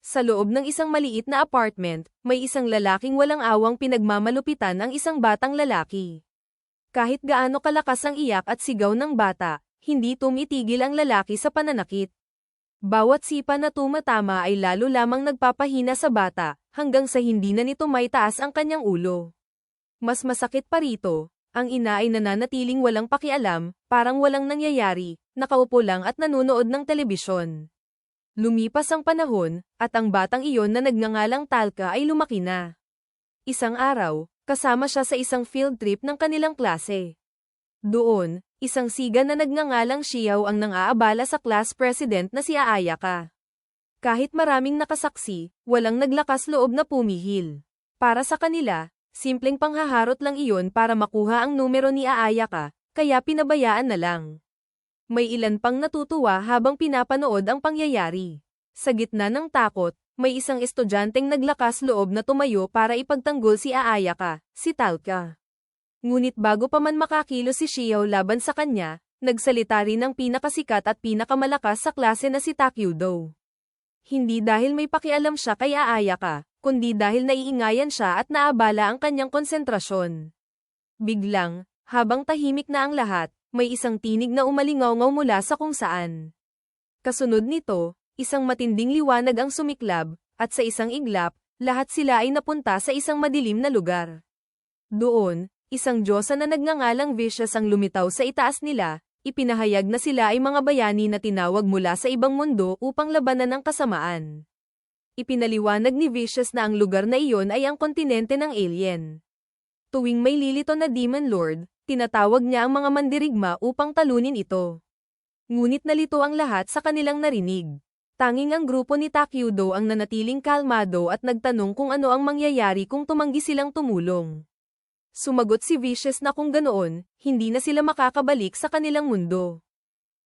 Sa loob ng isang maliit na apartment, may isang lalaking walang awang pinagmamalupitan ang isang batang lalaki. Kahit gaano kalakas ang iyak at sigaw ng bata, hindi tumitigil ang lalaki sa pananakit. Bawat sipa na tumatama ay lalo lamang nagpapahina sa bata, hanggang sa hindi na nito maitaas ang kanyang ulo. Mas masakit pa rito, ang ina ay nananatiling walang pakialam, parang walang nangyayari, nakaupo lang at nanunood ng telebisyon. Lumipas ang panahon, at ang batang iyon na nagngangalang Talca ay lumaki na. Isang araw, kasama siya sa isang field trip ng kanilang klase. Doon, isang siga na nagngangalang Xiao ang nang-aabala sa class president na si Ayaka. Kahit maraming nakasaksi, walang naglakas loob na pumihil. Para sa kanila, simpleng panghaharot lang iyon para makuha ang numero ni Ayaka, kaya pinabayaan na lang. May ilan pang natutuwa habang pinapanood ang pangyayari. Sa gitna ng takot, may isang estudyanteng naglakas loob na tumayo para ipagtanggol si Ayaka, si Talca. Ngunit bago pa man makakilos si Xiao laban sa kanya, nagsalita rin ang pinakasikat at pinakamalakas sa klase na si Takyudo. Hindi dahil may pakialam siya kay Ayaka, kundi dahil naiingayan siya at naabala ang kanyang konsentrasyon. Biglang, habang tahimik na ang lahat, may isang tinig na umalingaw-ngaw mula sa kung saan. Kasunod nito, isang matinding liwanag ang sumiklab, at sa isang iglap, lahat sila ay napunta sa isang madilim na lugar. Doon, isang diyosa na nagngangalang Vicious ang lumitaw sa itaas nila, ipinahayag na sila ay mga bayani na tinawag mula sa ibang mundo upang labanan ang kasamaan. Ipinaliwanag ni Vicious na ang lugar na iyon ay ang kontinente ng alien. Tuwing may lilito na Demon Lord, tinatawag niya ang mga mandirigma upang talunin ito. Ngunit nalito ang lahat sa kanilang narinig. Tanging ang grupo ni Takyudo ang nanatiling kalmado at nagtanong kung ano ang mangyayari kung tumanggi silang tumulong. Sumagot si Vicious na kung ganoon, hindi na sila makakabalik sa kanilang mundo.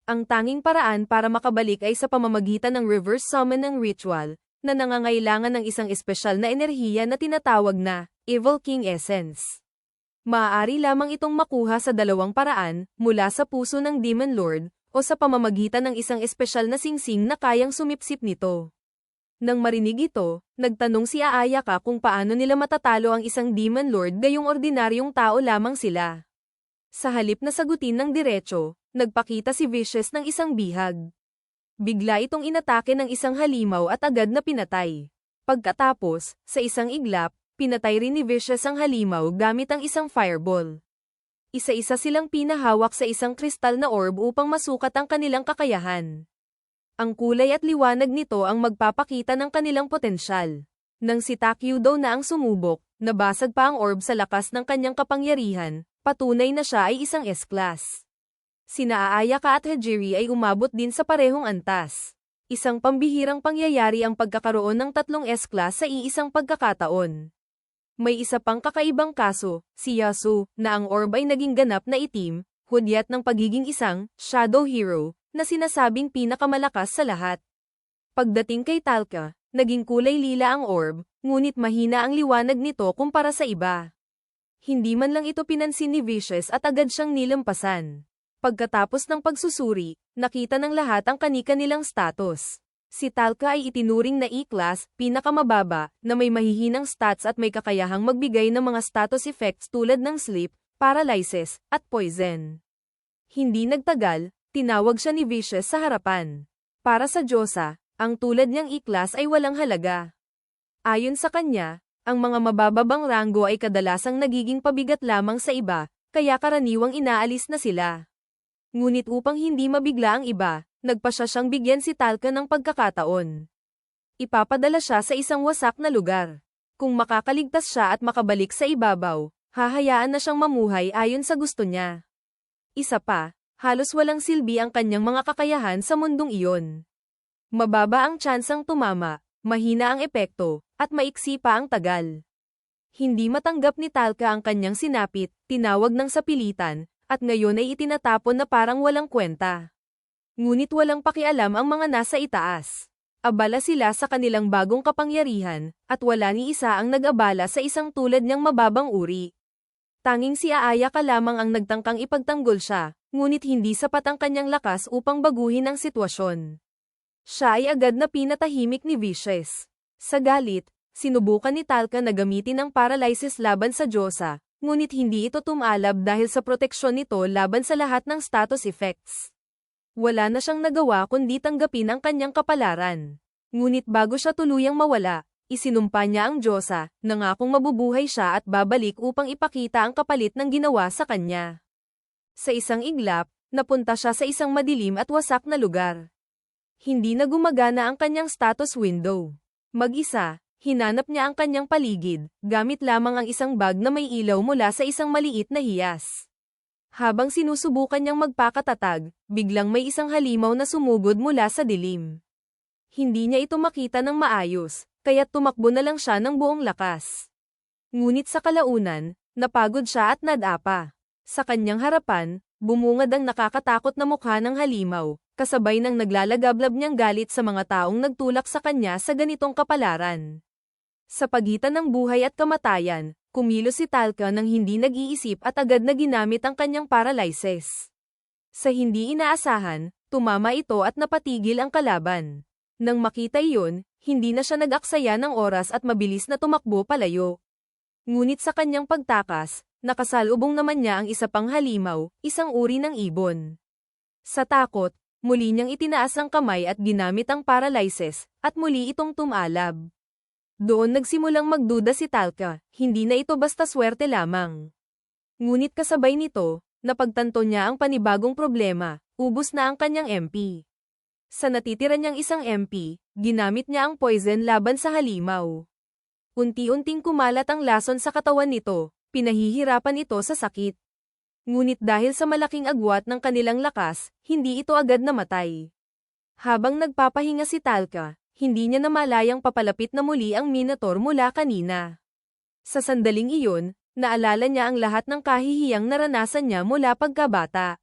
Ang tanging paraan para makabalik ay sa pamamagitan ng reverse summon ng ritual, na nangangailangan ng isang espesyal na enerhiya na tinatawag na Evil King Essence. Maaari lamang itong makuha sa dalawang paraan, mula sa puso ng Demon Lord, o sa pamamagitan ng isang espesyal na singsing na kayang sumipsip nito. Nang marinig ito, nagtanong si Ayaka kung paano nila matatalo ang isang Demon Lord gayong ordinaryong tao lamang sila. Sa halip na sagutin ng diretso, nagpakita si Vicious ng isang bihag. Bigla itong inatake ng isang halimaw at agad na pinatay. Pagkatapos, sa isang iglap, pinatay rin ni Vicious ang halimaw gamit ang isang fireball. Isa-isa silang pinahawak sa isang kristal na orb upang masukat ang kanilang kakayahan. Ang kulay at liwanag nito ang magpapakita ng kanilang potensyal. Nang si Takyudo na ang sumubok, nabasag pa ang orb sa lakas ng kanyang kapangyarihan, patunay na siya ay isang S-class. Sina Ayaka at Hajiri ay umabot din sa parehong antas. Isang pambihirang pangyayari ang pagkakaroon ng tatlong S-class sa iisang pagkakataon. May isa pang kakaibang kaso, si Yasu, na ang orb ay naging ganap na itim, hudyat ng pagiging isang shadow hero, na sinasabing pinakamalakas sa lahat. Pagdating kay Talca, naging kulay lila ang orb, ngunit mahina ang liwanag nito kumpara sa iba. Hindi man lang ito pinansin ni Vicious at agad siyang nilampasan. Pagkatapos ng pagsusuri, nakita ng lahat ang kani-kanilang status. Si Talca ay itinuring na E-class, pinakamababa, na may mahihinang stats at may kakayahang magbigay ng mga status effects tulad ng sleep, paralysis, at poison. Hindi nagtagal, tinawag siya ni Vicious sa harapan. Para sa Diyosa, ang tulad niyang E-class ay walang halaga. Ayon sa kanya, ang mga mabababang ranggo ay kadalasang nagiging pabigat lamang sa iba, kaya karaniwang inaalis na sila. Ngunit upang hindi mabigla ang iba, nagpasya siyang bigyan si Talca ng pagkakataon. Ipapadala siya sa isang wasak na lugar. Kung makakaligtas siya at makabalik sa ibabaw, hahayaan na siyang mamuhay ayon sa gusto niya. Isa pa, halos walang silbi ang kanyang mga kakayahan sa mundong iyon. Mababa ang tsansang tumama, mahina ang epekto, at maiksi pa ang tagal. Hindi matanggap ni Talca ang kanyang sinapit, tinawag ng sapilitan, at ngayon ay itinatapon na parang walang kwenta. Ngunit walang pakialam ang mga nasa itaas. Abala sila sa kanilang bagong kapangyarihan, at wala ni isa ang nag-abala sa isang tulad niyang mababang uri. Tanging si Ayaka lamang ang nagtangkang ipagtanggol siya, ngunit hindi sapat ang kanyang lakas upang baguhin ang sitwasyon. Siya ay agad na pinatahimik ni Vicious. Sa galit, sinubukan ni Talca na gamitin ang paralysis laban sa Diyosa, ngunit hindi ito tumalab dahil sa proteksyon nito laban sa lahat ng status effects. Wala na siyang nagawa kundi tanggapin ang kanyang kapalaran. Ngunit bago siya tuluyang mawala, isinumpa niya ang Diyosa, nangakong mabubuhay siya at babalik upang ipakita ang kapalit ng ginawa sa kanya. Sa isang iglap, napunta siya sa isang madilim at wasak na lugar. Hindi na gumagana ang kanyang status window. Mag-isa, hinanap niya ang kanyang paligid, gamit lamang ang isang bag na may ilaw mula sa isang maliit na hiyas. Habang sinusubukan niyang magpakatatag, biglang may isang halimaw na sumugod mula sa dilim. Hindi niya ito makita ng maayos, kaya't tumakbo na lang siya ng buong lakas. Ngunit sa kalaunan, napagod siya at nadapa. Sa kanyang harapan, bumungad ang nakakatakot na mukha ng halimaw, kasabay ng naglalagablab niyang galit sa mga taong nagtulak sa kanya sa ganitong kapalaran. Sa pagitan ng buhay at kamatayan, kumilos si Talca nang hindi nag-iisip at agad na ginamit ang kanyang paralysis. Sa hindi inaasahan, tumama ito at napatigil ang kalaban. Nang makita iyon, hindi na siya nag-aksaya ng oras at mabilis na tumakbo palayo. Ngunit sa kanyang pagtakas, nakasalubong naman niya ang isa pang halimaw, isang uri ng ibon. Sa takot, muli niyang itinaas ang kamay at ginamit ang paralysis, at muli itong tumalab. Doon nagsimulang magduda si Talca, hindi na ito basta swerte lamang. Ngunit kasabay nito, napagtanto niya ang panibagong problema, ubos na ang kanyang MP. Sa natitira niyang isang MP, ginamit niya ang poison laban sa halimaw. Unti-unting kumalat ang lason sa katawan nito, pinahihirapan ito sa sakit. Ngunit dahil sa malaking agwat ng kanilang lakas, hindi ito agad namatay. Habang nagpapahinga si Talca, hindi niya namalayang papalapit na muli ang Minotaur mula kanina. Sa sandaling iyon, naalala niya ang lahat ng kahihiyang naranasan niya mula pagkabata.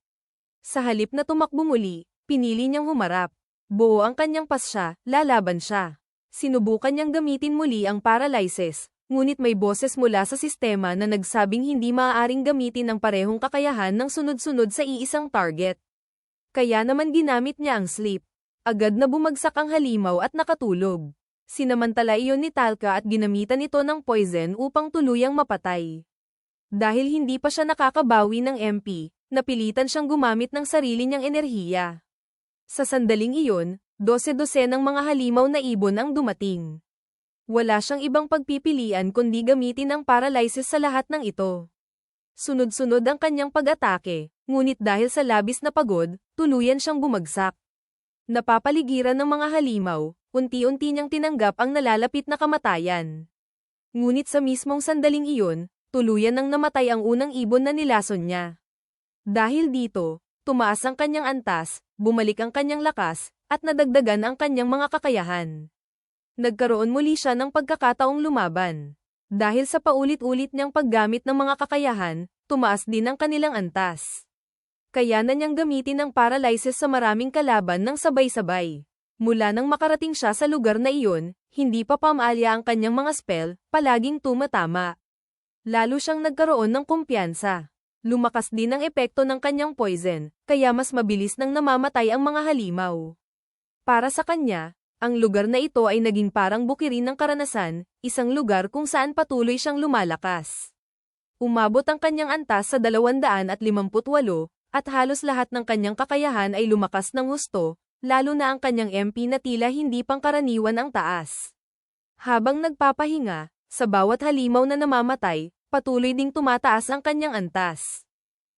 Sa halip na tumakbo muli, pinili niyang humarap. Buo ang kanyang pasya, lalaban siya. Sinubukan niyang gamitin muli ang paralysis. Ngunit may boses mula sa sistema na nagsabing hindi maaaring gamitin ang parehong kakayahan ng sunod-sunod sa iisang target. Kaya naman ginamit niya ang sleep. Agad na bumagsak ang halimaw at nakatulog. Sinamantala iyon ni Talca at ginamitan ito ng poison upang tuluyang mapatay. Dahil hindi pa siya nakakabawi ng MP, napilitan siyang gumamit ng sarili niyang enerhiya. Sa sandaling iyon, 12 ng mga halimaw na ibon ang dumating. Wala siyang ibang pagpipilian kundi gamitin ang paralysis sa lahat ng ito. Sunod-sunod ang kanyang pag-atake, ngunit dahil sa labis na pagod, tuluyan siyang bumagsak. Napapaligiran ng mga halimaw, unti-unti niyang tinanggap ang nalalapit na kamatayan. Ngunit sa mismong sandaling iyon, tuluyan nang namatay ang unang ibon na nilason niya. Dahil dito, tumaas ang kanyang antas, bumalik ang kanyang lakas, at nadagdagan ang kanyang mga kakayahan. Nagkaroon muli siya ng pagkakataong lumaban. Dahil sa paulit-ulit niyang paggamit ng mga kakayahan, tumaas din ang kanilang antas. Kaya na niyang gamitin ang paralysis sa maraming kalaban ng sabay-sabay. Mula nang makarating siya sa lugar na iyon, hindi pa pamaalya ang kanyang mga spell, palaging tumatama. Lalo siyang nagkaroon ng kumpiyansa. Lumakas din ang epekto ng kanyang poison, kaya mas mabilis nang namamatay ang mga halimaw. Para sa kanya, ang lugar na ito ay naging parang bukirin ng karanasan, isang lugar kung saan patuloy siyang lumalakas. Umabot ang kanyang antas sa 258, at halos lahat ng kanyang kakayahan ay lumakas ng husto, lalo na ang kanyang MP na tila hindi pangkaraniwan ang taas. Habang nagpapahinga, sa bawat halimaw na namamatay, patuloy ding tumataas ang kanyang antas.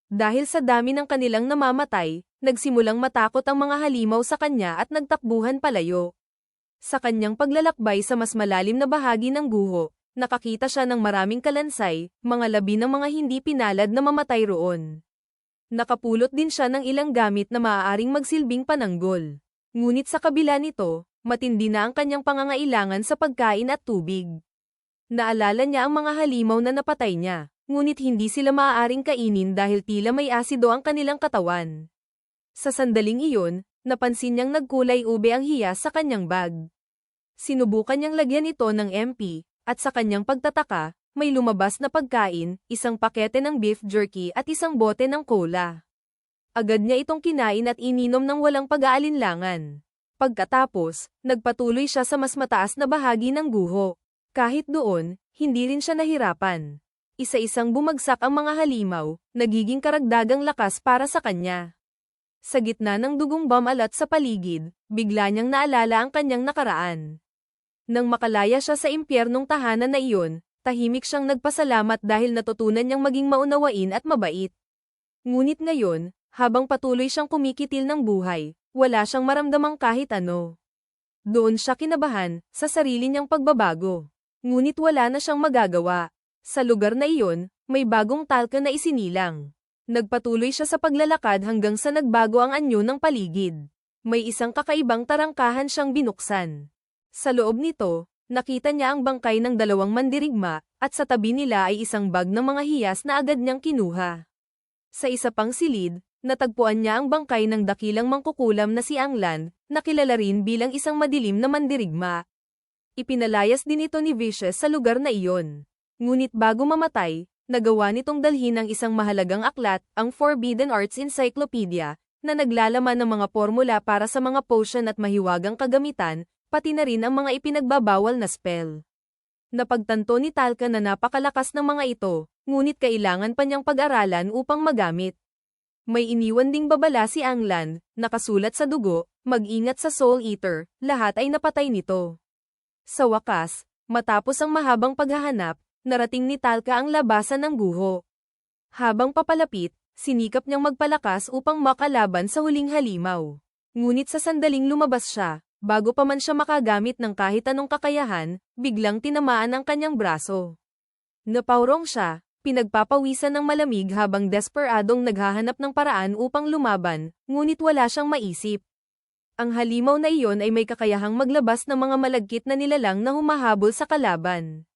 Dahil sa dami ng kanilang namamatay, nagsimulang matakot ang mga halimaw sa kanya at nagtakbuhan palayo. Sa kanyang paglalakbay sa mas malalim na bahagi ng guho, nakakita siya ng maraming kalansay, mga labi ng mga hindi pinalad na mamatay roon. Nakapulot din siya ng ilang gamit na maaaring magsilbing pananggol. Ngunit sa kabila nito, matindi na ang kanyang pangangailangan sa pagkain at tubig. Naalala niya ang mga halimaw na napatay niya, ngunit hindi sila maaaring kainin dahil tila may asido ang kanilang katawan. Sa sandaling iyon, napansin niyang nagkulay ube ang hiyas sa kanyang bag. Sinubukan niyang lagyan ito ng MP, at sa kanyang pagtataka, may lumabas na pagkain, isang pakete ng beef jerky at isang bote ng cola. Agad niya itong kinain at ininom ng walang pag-aalinlangan. Pagkatapos, nagpatuloy siya sa mas mataas na bahagi ng guho. Kahit doon, hindi rin siya nahirapan. Isa-isang bumagsak ang mga halimaw, nagiging karagdagang lakas para sa kanya. Sa gitna ng dugong bumalat sa paligid, bigla niyang naalala ang kanyang nakaraan. Nang makalaya siya sa impyernong tahanan na iyon, tahimik siyang nagpasalamat dahil natutunan niyang maging maunawain at mabait. Ngunit ngayon, habang patuloy siyang kumikitil ng buhay, wala siyang maramdamang kahit ano. Doon siya kinabahan, sa sarili niyang pagbabago. Ngunit wala na siyang magagawa. Sa lugar na iyon, may bagong talka na isinilang. Nagpatuloy siya sa paglalakad hanggang sa nagbago ang anyo ng paligid. May isang kakaibang tarangkahan siyang binuksan. Sa loob nito, nakita niya ang bangkay ng dalawang mandirigma, at sa tabi nila ay isang bag ng mga hiyas na agad niyang kinuha. Sa isa pang silid, natagpuan niya ang bangkay ng dakilang mangkukulam na si Anglan, na kilala rin bilang isang madilim na mandirigma. Ipinalayas din ito ni Vicious sa lugar na iyon. Ngunit bago mamatay, nagawa nitong dalhin ang isang mahalagang aklat, ang Forbidden Arts Encyclopedia, na naglalaman ng mga formula para sa mga potion at mahiwagang kagamitan, pati na rin ang mga ipinagbabawal na spell. Napagtanto ni Talca na napakalakas ng mga ito, ngunit kailangan pa niyang pag-aralan upang magamit. May iniwan ding babala si Anglan, nakasulat sa dugo, mag-ingat sa Soul Eater, lahat ay napatay nito. Sa wakas, matapos ang mahabang paghahanap, narating ni Talca ang labasan ng guho. Habang papalapit, sinikap niyang magpalakas upang makalaban sa huling halimaw. Ngunit sa sandaling lumabas siya, bago pa man siya makagamit ng kahit anong kakayahan, biglang tinamaan ang kanyang braso. Napaurong siya, pinagpapawisan ng malamig habang desperadong naghahanap ng paraan upang lumaban, ngunit wala siyang maisip. Ang halimaw na iyon ay may kakayahang maglabas ng mga malagkit na nilalang na humahabol sa kalaban.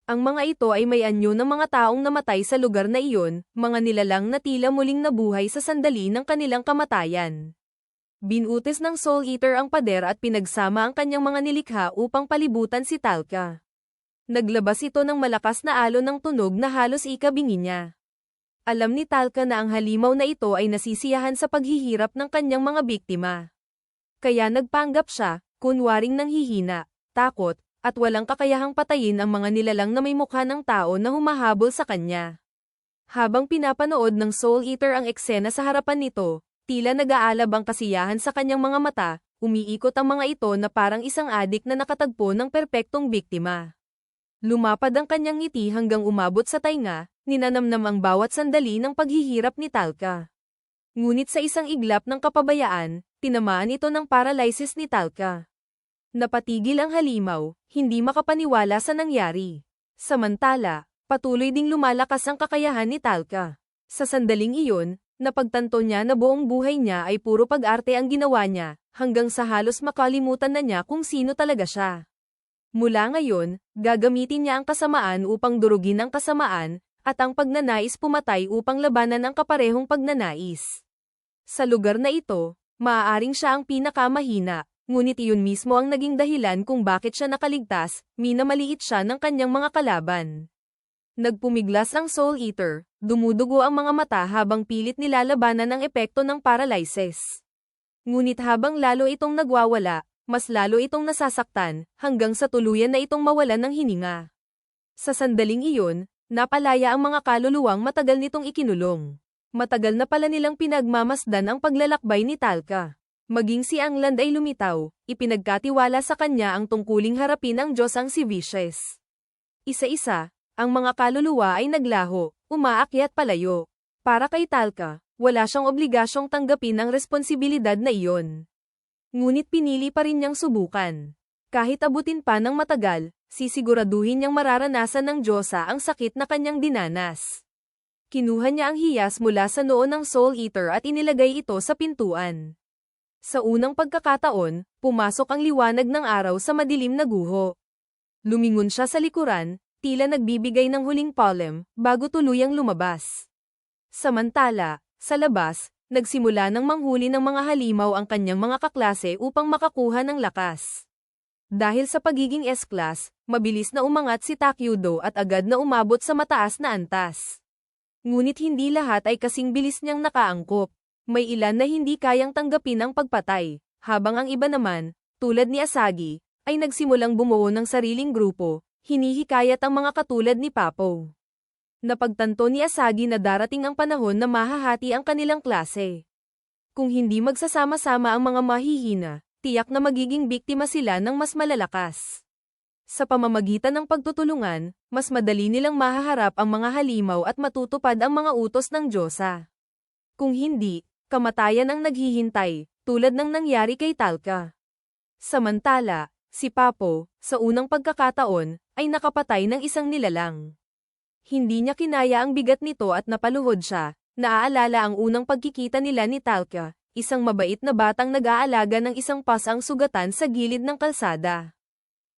Ang mga ito ay may anyo ng mga taong namatay sa lugar na iyon, mga nilalang na tila muling nabuhay sa sandali ng kanilang kamatayan. Binutis ng Soul Eater ang pader at pinagsama ang kanyang mga nilikha upang palibutan si Talca. Naglabas ito ng malakas na alon ng tunog na halos ikabingi niya. Alam ni Talca na ang halimaw na ito ay nasisiyahan sa paghihirap ng kanyang mga biktima. Kaya nagpanggap siya, kunwaring nanghihina, takot, at walang kakayahang patayin ang mga nilalang na may mukha ng tao na humahabol sa kanya. Habang pinapanood ng Soul Eater ang eksena sa harapan nito, tila nag-aalab ang kasiyahan sa kanyang mga mata, umiikot ang mga ito na parang isang adik na nakatagpo ng perpektong biktima. Lumapad ang kanyang ngiti hanggang umabot sa tainga, ninanamnam ang bawat sandali ng paghihirap ni Talca. Ngunit sa isang iglap ng kapabayaan, tinamaan ito ng paralysis ni Talca. Napatigil ang halimaw, hindi makapaniwala sa nangyari. Samantala, patuloy ding lumalakas ang kakayahan ni Talca. Sa sandaling iyon, napagtanto niya na buong buhay niya ay puro pag-arte ang ginawa niya, hanggang sa halos makalimutan na niya kung sino talaga siya. Mula ngayon, gagamitin niya ang kasamaan upang durugin ang kasamaan, at ang pagnanais pumatay upang labanan ang kaparehong pagnanais. Sa lugar na ito, maaaring siya ang pinakamahina, ngunit iyon mismo ang naging dahilan kung bakit siya nakaligtas, minamaliit siya ng kanyang mga kalaban. Nagpumiglas ang Soul Eater, dumudugo ang mga mata habang pilit nilalabanan ang epekto ng paralysis. Ngunit habang lalo itong nagwawala, mas lalo itong nasasaktan, hanggang sa tuluyan na itong mawalan ng hininga. Sa sandaling iyon, napalaya ang mga kaluluwang matagal nitong ikinulong. Matagal na pala nilang pinagmamasdan ang paglalakbay ni Talca. Maging si Anglan ay lumitaw, ipinagkatiwala sa kanya ang tungkuling harapin ang Diyos ang si Vicious. Isa-isa, ang mga kaluluwa ay naglaho, umaakyat palayo. Para kay Talca, wala siyang obligasyong tanggapin ang responsibilidad na iyon. Ngunit pinili pa rin niyang subukan. Kahit abutin pa ng matagal, sisiguraduhin niyang mararanasan ng Diyosa ang sakit na kanyang dinanas. Kinuha niya ang hiyas mula sa noo ng Soul Eater at inilagay ito sa pintuan. Sa unang pagkakataon, pumasok ang liwanag ng araw sa madilim na guho. Lumingon siya sa likuran, tila nagbibigay ng huling polem, bago tuluyang lumabas. Samantala, sa labas, nagsimula ng manghuli ng mga halimaw ang kanyang mga kaklase upang makakuha ng lakas. Dahil sa pagiging S-class, mabilis na umangat si Takyudo at agad na umabot sa mataas na antas. Ngunit hindi lahat ay kasing bilis niyang nakaangkop. May ilan na hindi kayang tanggapin ang pagpatay, habang ang iba naman, tulad ni Asagi, ay nagsimulang bumuo ng sariling grupo, hinihikayat ang mga katulad ni Papo. Napagtanto ni Asagi na darating ang panahon na mahahati ang kanilang klase. Kung hindi magsasama-sama ang mga mahihina, tiyak na magiging biktima sila ng mas malalakas. Sa pamamagitan ng pagtutulungan, mas madali nilang mahaharap ang mga halimaw at matutupad ang mga utos ng Diyosa. Kung hindi, kamatayan ang naghihintay, tulad ng nangyari kay Talca. Samantala, si Papo, sa unang pagkakataon, ay nakapatay ng isang nilalang. Hindi niya kinaya ang bigat nito at napaluhod siya. Naaalala ang unang pagkikita nila ni Talca, isang mabait na batang nag-aalaga ng isang pasang sugatan sa gilid ng kalsada.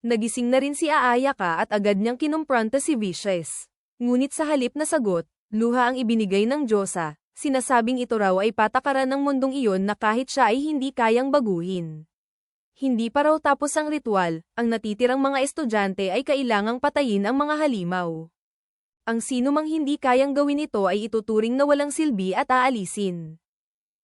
Nagising na rin si Ayaka at agad niyang kinumpronta si Vicious. Ngunit sa halip na sagot, luha ang ibinigay ng Diyosa, sinasabing ito raw ay patakaran ng mundong iyon na kahit siya ay hindi kayang baguhin. Hindi pa raw tapos ang ritual, ang natitirang mga estudyante ay kailangang patayin ang mga halimaw. Ang sino mang hindi kayang gawin ito ay ituturing na walang silbi at aalisin.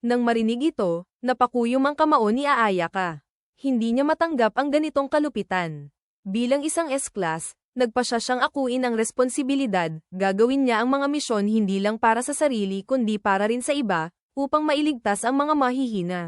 Nang marinig ito, napakuyom ang kamao ni Ayaka. Hindi niya matanggap ang ganitong kalupitan. Bilang isang S-class, nagpasya siyang akuin ang responsibilidad, gagawin niya ang mga misyon hindi lang para sa sarili kundi para rin sa iba, upang mailigtas ang mga mahihina.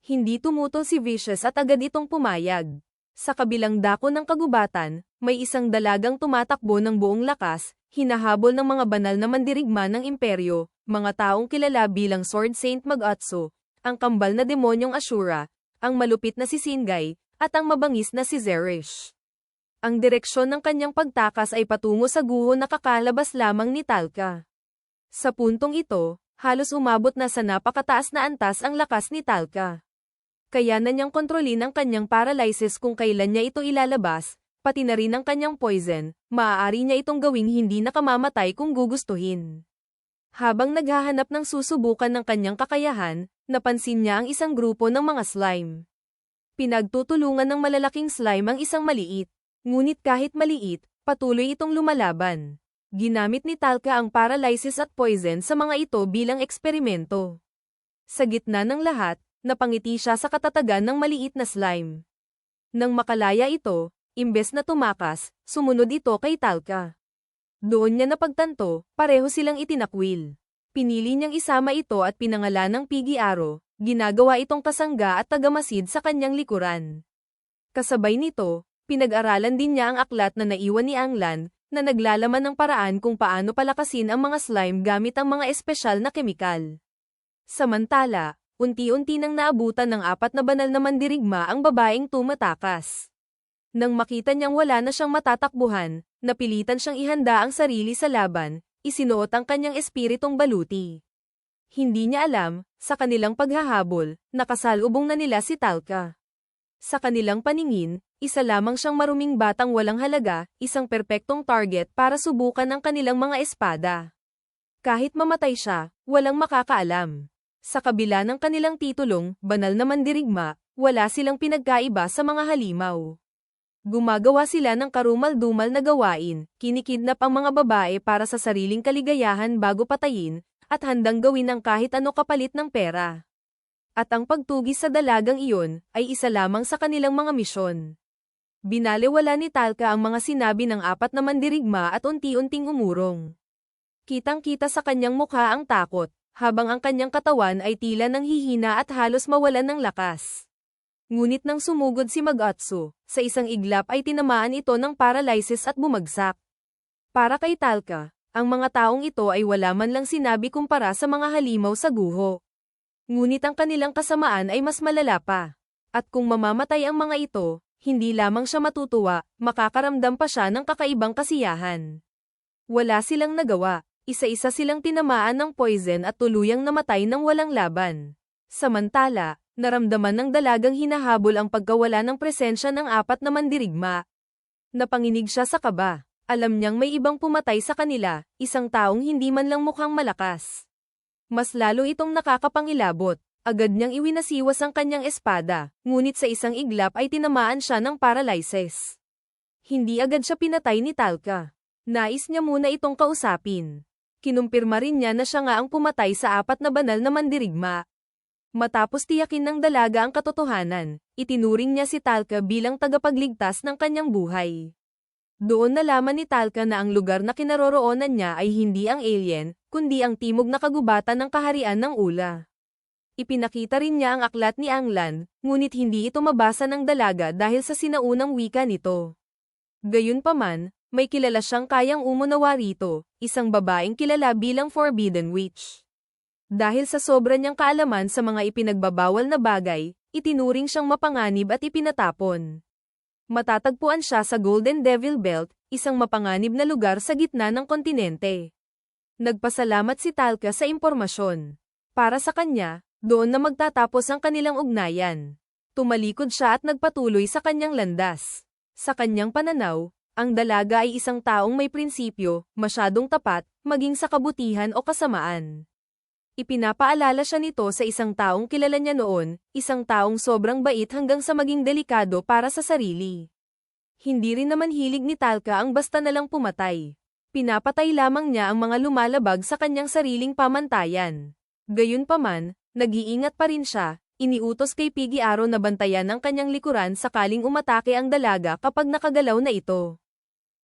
Hindi tumutol si Vicious at agad itong pumayag. Sa kabilang dako ng kagubatan, may isang dalagang tumatakbo ng buong lakas, hinahabol ng mga banal na mandirigma ng imperyo, mga taong kilala bilang Sword Saint Magatsu, ang kambal na demonyong Ashura, ang malupit na si Singay, at ang mabangis na si Zeresh. Ang direksyon ng kanyang pagtakas ay patungo sa guho na kakalabas lamang ni Talca. Sa puntong ito, halos umabot na sa napakataas na antas ang lakas ni Talca. Kaya na niyang kontrolin ang kanyang paralysis kung kailan niya ito ilalabas, pati na rin ang kanyang poison, maaari niya itong gawing hindi nakamamatay kung gugustuhin. Habang naghahanap ng susubukan ng kanyang kakayahan, napansin niya ang isang grupo ng mga slime. Pinagtutulungan ng malalaking slime ang isang maliit. Ngunit kahit maliit, patuloy itong lumalaban. Ginamit ni Talca ang paralysis at poison sa mga ito bilang eksperimento. Sa gitna ng lahat, napangiti siya sa katatagan ng maliit na slime. Nang makalaya ito, imbes na tumakas, sumunod ito kay Talca. Doon niya napagtanto, pareho silang itinakwil. Pinili niyang isama ito at pinangalan ng Piggy Arrow, ginagawa itong kasangga at tagamasid sa kanyang likuran. Kasabay nito, pinag-aralan din niya ang aklat na naiwan ni Anglan, na naglalaman ng paraan kung paano palakasin ang mga slime gamit ang mga espesyal na kemikal. Samantala, unti-unti nang naabutan ng 4 na banal na mandirigma ang babaeng tumatakas. Nang makita niyang wala na siyang matatakbuhan, napilitan siyang ihanda ang sarili sa laban, isinuot ang kanyang espiritong baluti. Hindi niya alam, sa kanilang paghahabol, nakasalubong na nila si Talca. Sa kanilang paningin, isa lamang siyang maruming batang walang halaga, isang perpektong target para subukan ang kanilang mga espada. Kahit mamatay siya, walang makakaalam. Sa kabila ng kanilang titulong, banal na mandirigma, wala silang pinagkaiba sa mga halimaw. Gumagawa sila ng karumal-dumal na gawain, kinikidnap ang mga babae para sa sariling kaligayahan bago patayin, at handang gawin ang kahit ano kapalit ng pera. At ang pagtugis sa dalagang iyon, ay isa lamang sa kanilang mga misyon. Binalewala ni Talca ang mga sinabi ng 4 na mandirigma at unti-unting umurong. Kitang-kita sa kanyang mukha ang takot, habang ang kanyang katawan ay tila nang hihina at halos mawalan ng lakas. Ngunit nang sumugod si Magatsu, sa isang iglap ay tinamaan ito ng paralysis at bumagsak. Para kay Talca, ang mga taong ito ay wala man lang sinabi kumpara sa mga halimaw sa guho. Ngunit ang kanilang kasamaan ay mas malala pa. At kung mamamatay ang mga ito, hindi lamang siya matutuwa, makakaramdam pa siya ng kakaibang kasiyahan. Wala silang nagawa, isa-isa silang tinamaan ng poison at tuluyang namatay ng walang laban. Samantala, naramdaman ng dalagang hinahabol ang pagkawala ng presensya ng 4 na mandirigma. Napanginig siya sa kaba. Alam niyang may ibang pumatay sa kanila, isang taong hindi man lang mukhang malakas. Mas lalo itong nakakapangilabot. Agad niyang iwinasiwas ang kanyang espada, ngunit sa isang iglap ay tinamaan siya ng paralysis. Hindi agad siya pinatay ni Talca. Nais niya muna itong kausapin. Kinumpirma rin niya na siya nga ang pumatay sa 4 na banal na mandirigma. Matapos tiyakin ng dalaga ang katotohanan, itinuring niya si Talca bilang tagapagligtas ng kanyang buhay. Doon nalaman ni Talca na ang lugar na kinaroroonan niya ay hindi ang alien, kundi ang timog na kagubatan ng kaharian ng Ula. Ipinakita rin niya ang aklat ni Anglan, ngunit hindi ito mabasa ng dalaga dahil sa sinaunang wika nito. Gayunpaman, may kilala siyang kayang umunawa rito, isang babaeng kilala bilang Forbidden Witch. Dahil sa sobra niyang kaalaman sa mga ipinagbabawal na bagay, itinuring siyang mapanganib at ipinatapon. Matatagpuan siya sa Golden Devil Belt, isang mapanganib na lugar sa gitna ng kontinente. Nagpasalamat si Talca sa impormasyon. Para sa kanya, doon na magtatapos ang kanilang ugnayan. Tumalikod siya at nagpatuloy sa kanyang landas. Sa kanyang pananaw, ang dalaga ay isang taong may prinsipyo, masyadong tapat, maging sa kabutihan o kasamaan. Ipinapaalala siya nito sa isang taong kilala niya noon, isang taong sobrang bait hanggang sa maging delikado para sa sarili. Hindi rin naman hilig ni Talca ang basta nalang pumatay. Pinapatay lamang niya ang mga lumalabag sa kanyang sariling pamantayan. Gayunpaman, nag-iingat pa rin siya, iniutos kay Piggy Arrow na bantayan ang kanyang likuran sakaling umatake ang dalaga kapag nakagalaw na ito.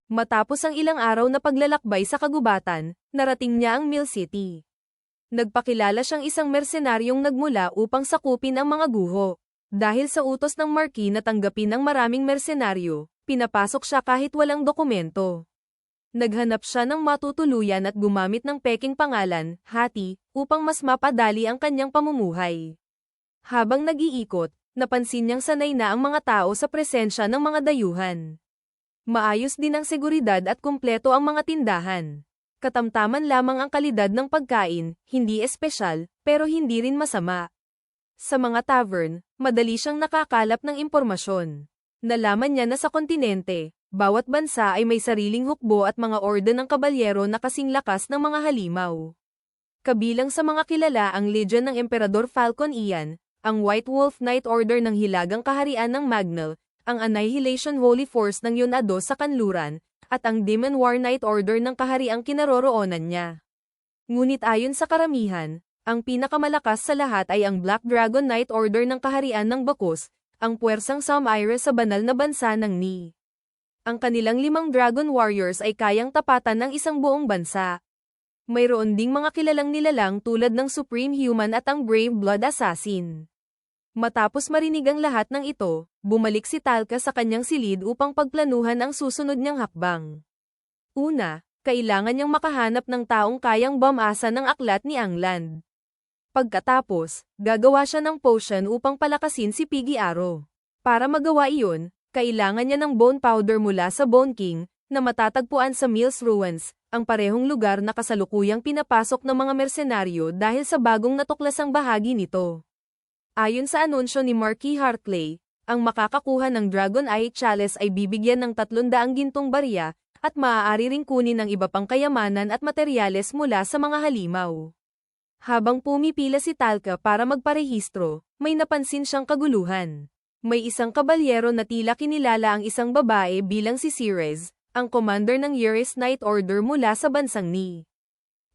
Matapos ang ilang araw na paglalakbay sa kagubatan, narating niya ang Mill City. Nagpakilala siyang isang mersenaryong nagmula upang sakupin ang mga guho. Dahil sa utos ng Marquis na tanggapin ang maraming mersenaryo, pinapasok siya kahit walang dokumento. Naghanap siya ng matutuluyan at gumamit ng peking pangalan, Hati, upang mas mapadali ang kanyang pamumuhay. Habang nag-iikot, napansin niyang sanay na ang mga tao sa presensya ng mga dayuhan. Maayos din ang seguridad at kumpleto ang mga tindahan. Katamtaman lamang ang kalidad ng pagkain, hindi espesyal, pero hindi rin masama. Sa mga tavern, madali siyang nakakalap ng impormasyon. Nalaman niya na sa kontinente, bawat bansa ay may sariling hukbo at mga orden ng kabalyero na kasing lakas ng mga halimaw. Kabilang sa mga kilala ang Legion ng Emperador Falcon Ian, ang White Wolf Knight Order ng Hilagang Kaharian ng Magnal, ang Annihilation Holy Force ng Yunado sa Kanluran, at ang Demon War Knight Order ng kahariang kinaroroonan niya. Ngunit ayon sa karamihan, ang pinakamalakas sa lahat ay ang Black Dragon Knight Order ng kaharian ng Bakos, ang puwersang Samira sa banal na bansa ng Ni. Ang kanilang 5 Dragon Warriors ay kayang tapatan ng isang buong bansa. Mayroon ding mga kilalang nilalang tulad ng Supreme Human at ang Brave Blood Assassin. Matapos marinig ang lahat ng ito, bumalik si Talca sa kanyang silid upang pagplanuhan ang susunod niyang hakbang. Una, kailangan niyang makahanap ng taong kayang bumasa ng aklat ni Anglan. Pagkatapos, gagawa siya ng potion upang palakasin si Piggy Arrow. Para magawa iyon, kailangan niya ng bone powder mula sa Bone King, na matatagpuan sa Mills Ruins, ang parehong lugar na kasalukuyang pinapasok ng mga mersenaryo dahil sa bagong natuklasang bahagi nito. Ayon sa anunsyo ni Marquis Hartley, ang makakakuha ng Dragon Eye Chalice ay bibigyan ng 300 gintong barya, at maaari ring kunin ng iba pang kayamanan at materyales mula sa mga halimaw. Habang pumipila si Talca para magparehistro, may napansin siyang kaguluhan. May isang kabalyero na tila kinilala ang isang babae bilang si Ceres, ang commander ng Uris Knight Order mula sa bansang Ni.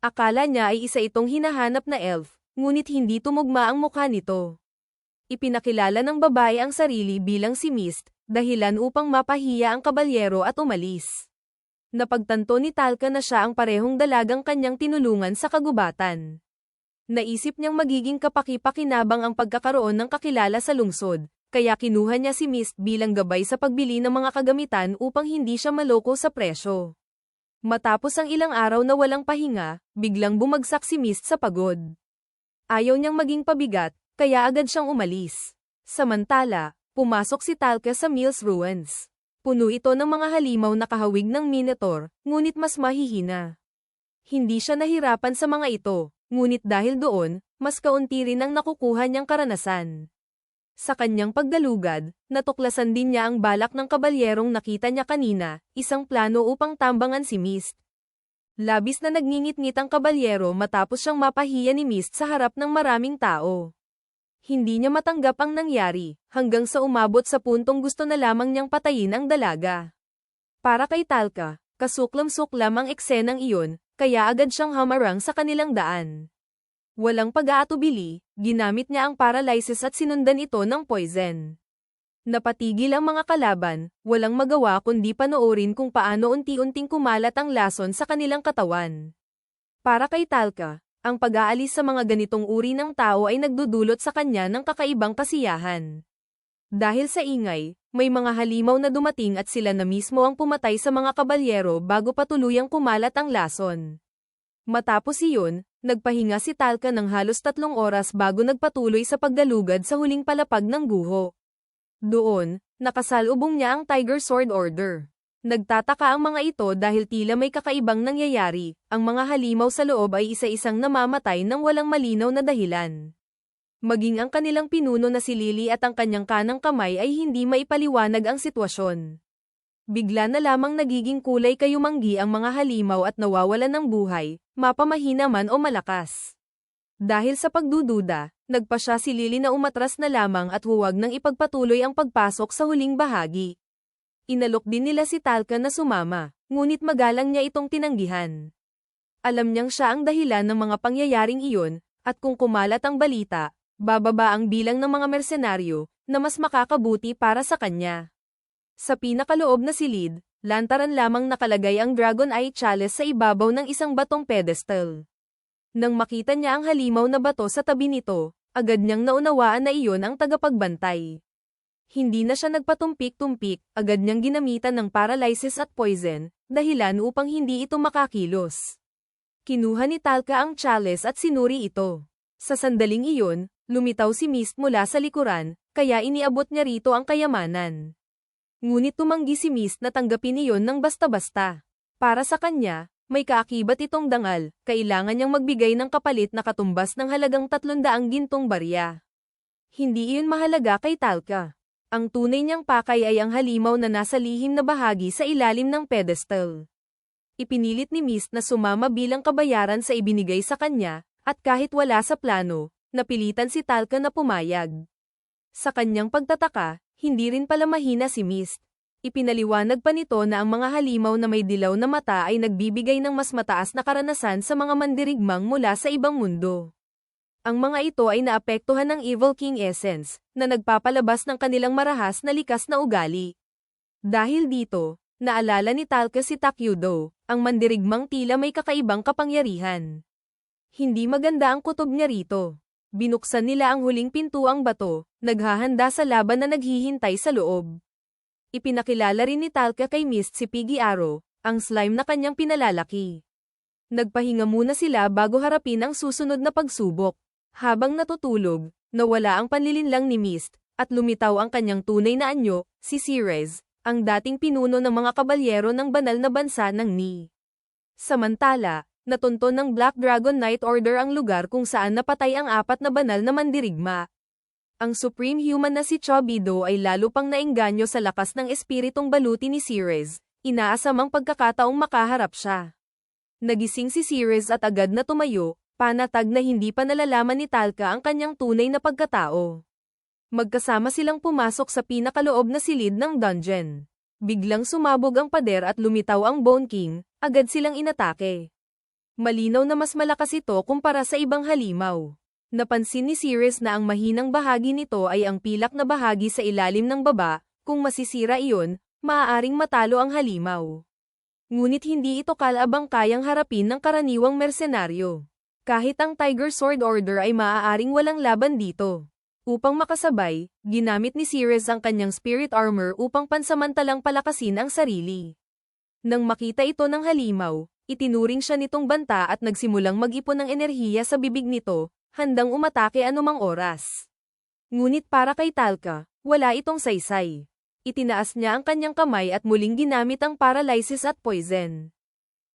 Akala niya ay isa itong hinahanap na elf, ngunit hindi tumugma ang mukha nito. Ipinakilala ng babae ang sarili bilang si Mist, dahilan upang mapahiya ang kabalyero at umalis. Napagtanto ni Talca na siya ang parehong dalagang kanyang tinulungan sa kagubatan. Naisip niyang magiging kapaki-pakinabang ang pagkakaroon ng kakilala sa lungsod, kaya kinuha niya si Mist bilang gabay sa pagbili ng mga kagamitan upang hindi siya maloko sa presyo. Matapos ang ilang araw na walang pahinga, biglang bumagsak si Mist sa pagod. Ayaw niyang maging pabigat, kaya agad siyang umalis. Samantala, pumasok si Talca sa Mills Ruins. Puno ito ng mga halimaw na kahawig ng Minotaur, ngunit mas mahihina. Hindi siya nahirapan sa mga ito, ngunit dahil doon, mas kaunti rin ang nakukuha niyang karanasan. Sa kanyang paggalugad, natuklasan din niya ang balak ng kabalyerong nakita niya kanina, isang plano upang tambangan si Mist. Labis na nagngingit-ngit ang kabalyero matapos siyang mapahiya ni Mist sa harap ng maraming tao. Hindi niya matanggap ang nangyari, hanggang sa umabot sa puntong gusto na lamang niyang patayin ang dalaga. Para kay Talca, kasuklam-suklam ang eksenang iyon, kaya agad siyang hamarang sa kanilang daan. Walang pag-aatubili, ginamit niya ang paralysis at sinundan ito ng poison. Napatigil ang mga kalaban, walang magawa kundi panoorin kung paano unti-unting kumalat ang lason sa kanilang katawan. Para kay Talca, ang pag-aalis sa mga ganitong uri ng tao ay nagdudulot sa kanya ng kakaibang kasiyahan. Dahil sa ingay, may mga halimaw na dumating at sila na mismo ang pumatay sa mga kabalyero bago pa tuluyang kumalat ang lason. Matapos iyon, nagpahinga si Talca ng halos 3 oras bago nagpatuloy sa paggalugad sa huling palapag ng guho. Doon, nakasalubong niya ang Tiger Sword Order. Nagtataka ang mga ito dahil tila may kakaibang nangyayari, ang mga halimaw sa loob ay isa-isang namamatay ng walang malinaw na dahilan. Maging ang kanilang pinuno na si Lily at ang kanyang kanang kamay ay hindi maipaliwanag ang sitwasyon. Bigla na lamang nagiging kulay kayumanggi ang mga halimaw at nawawalan ng buhay, mapamahina man o malakas. Dahil sa pagdududa, nagpasya si Lily na umatras na lamang at huwag nang ipagpatuloy ang pagpasok sa huling bahagi. Inalok din nila si Talca na sumama, ngunit magalang niya itong tinanggihan. Alam niyang siya ang dahilan ng mga pangyayaring iyon, at kung kumalat ang balita, bababa ang bilang ng mga mersenaryo, na mas makakabuti para sa kanya. Sa pinakaloob na silid, lantaran lamang nakalagay ang Dragon Eye Chalice sa ibabaw ng isang batong pedestal. Nang makita niya ang halimaw na bato sa tabi nito, agad niyang naunawaan na iyon ang tagapagbantay. Hindi na siya nagpatumpik-tumpik, agad niyang ginamitan ng paralysis at poison, dahilan upang hindi ito makakilos. Kinuha ni Talca ang chalice at sinuri ito. Sa sandaling iyon, lumitaw si Mist mula sa likuran, kaya iniabot niya rito ang kayamanan. Ngunit tumanggi si Mist na tanggapin iyon ng basta-basta. Para sa kanya, may kaakibat itong dangal, kailangan niyang magbigay ng kapalit na katumbas ng halagang 300 gintong barya. Hindi iyon mahalaga kay Talca. Ang tunay niyang pakay ay ang halimaw na nasa lihim na bahagi sa ilalim ng pedestal. Ipinilit ni Mist na sumama bilang kabayaran sa ibinigay sa kanya, at kahit wala sa plano, napilitan si Talca na pumayag. Sa kanyang pagtataka, hindi rin pala mahina si Mist. Ipinaliwanag pa nito na ang mga halimaw na may dilaw na mata ay nagbibigay ng mas mataas na karanasan sa mga mandirigmang mula sa ibang mundo. Ang mga ito ay naapektuhan ng Evil King Essence, na nagpapalabas ng kanilang marahas na likas na ugali. Dahil dito, naalala ni Talca si Takyudo, ang mandirigmang tila may kakaibang kapangyarihan. Hindi maganda ang kutob niya rito. Binuksan nila ang huling pintuang bato, naghahanda sa laban na naghihintay sa loob. Ipinakilala rin ni Talca kay Mist si Piggy Arrow, ang slime na kanyang pinalalaki. Nagpahinga muna sila bago harapin ang susunod na pagsubok. Habang natutulog, nawala ang panlilinlang ni Mist, at lumitaw ang kanyang tunay na anyo, si Ceres, ang dating pinuno ng mga kabalyero ng banal na bansa ng Ni. Samantala, natunton ng Black Dragon Knight Order ang lugar kung saan napatay ang 4 na banal na mandirigma. Ang Supreme Human na si Chobido ay lalo pang naengganyo sa lakas ng espiritong baluti ni Ceres, inaasam ang pagkakataong makaharap siya. Nagising si Ceres at agad na tumayo, panatag na hindi pa nalalaman ni Talca ang kanyang tunay na pagkatao. Magkasama silang pumasok sa pinakaloob na silid ng dungeon. Biglang sumabog ang pader at lumitaw ang Bone King, agad silang inatake. Malinaw na mas malakas ito kumpara sa ibang halimaw. Napansin ni Ceres na ang mahinang bahagi nito ay ang pilak na bahagi sa ilalim ng baba, kung masisira iyon, maaaring matalo ang halimaw. Ngunit hindi ito kalabang kayang harapin ng karaniwang mersenaryo. Kahit ang Tiger Sword Order ay maaaring walang laban dito. Upang makasabay, ginamit ni Ceres ang kanyang spirit armor upang pansamantalang palakasin ang sarili. Nang makita ito ng halimaw, itinuring siya nitong banta at nagsimulang mag-ipon ng enerhiya sa bibig nito, handang umatake anumang oras. Ngunit para kay Talca, wala itong saysay. Itinaas niya ang kanyang kamay at muling ginamit ang paralysis at poison.